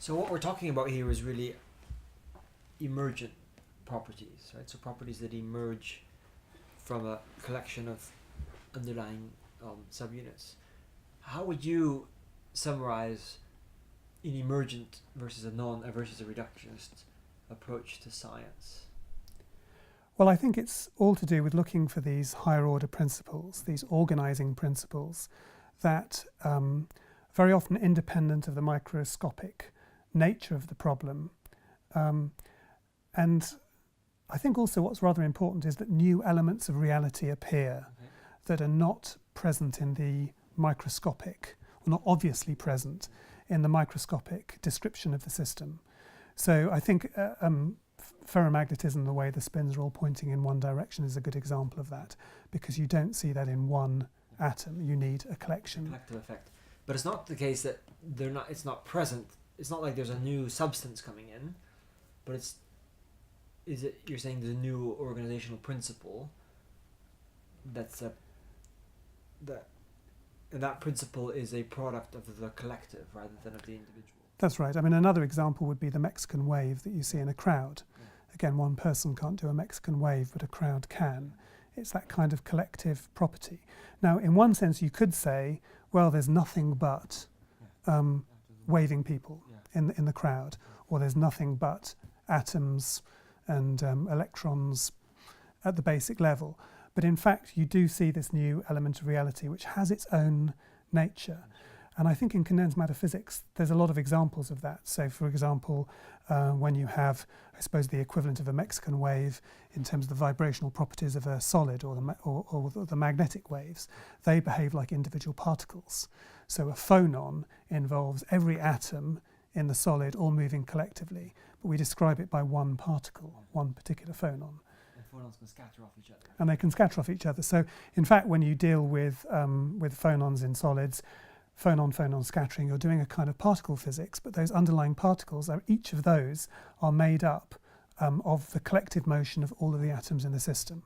So what we're talking about here is really emergent properties, right? So properties that emerge from a collection of underlying subunits. How would you summarize an emergent versus a versus a reductionist approach to science? Well, I think it's all to do with looking for these higher order principles, these organizing principles that very often independent of the microscopic nature of the problem. And I think also what's rather important is that new elements of reality appear that are not present in the microscopic, or not obviously present in the microscopic description of the system. So I think ferromagnetism, the way the spins are all pointing in one direction, is a good example of that, because you don't see that in one atom. You need a collection. Collective effect. But it's not the case that it's not present. It's not like there's a new substance coming in, but you're saying there's a new organizational principle and that principle is a product of the collective rather than of the individual. That's right. I mean, another example would be the Mexican wave that you see in a crowd. Yeah. Again, one person can't do a Mexican wave, but a crowd can. It's that kind of collective property. Now, in one sense, you could say, well, there's nothing but waving people in the crowd, or there's nothing but atoms and electrons at the basic level. But in fact, you do see this new element of reality which has its own nature. And I think in condensed matter physics, there's a lot of examples of that. So, for example, when you have, I suppose, the equivalent of a Mexican wave in terms of the vibrational properties of a solid or the magnetic waves, they behave like individual particles. So a phonon involves every atom in the solid all moving collectively, but we describe it by one particle, one particular phonon. And phonons can scatter off each other. And they can scatter off each other. So, in fact, when you deal with phonons in solids, phonon-phonon scattering, you're doing a kind of particle physics, but those underlying particles, each of those are made up of the collective motion of all of the atoms in the system.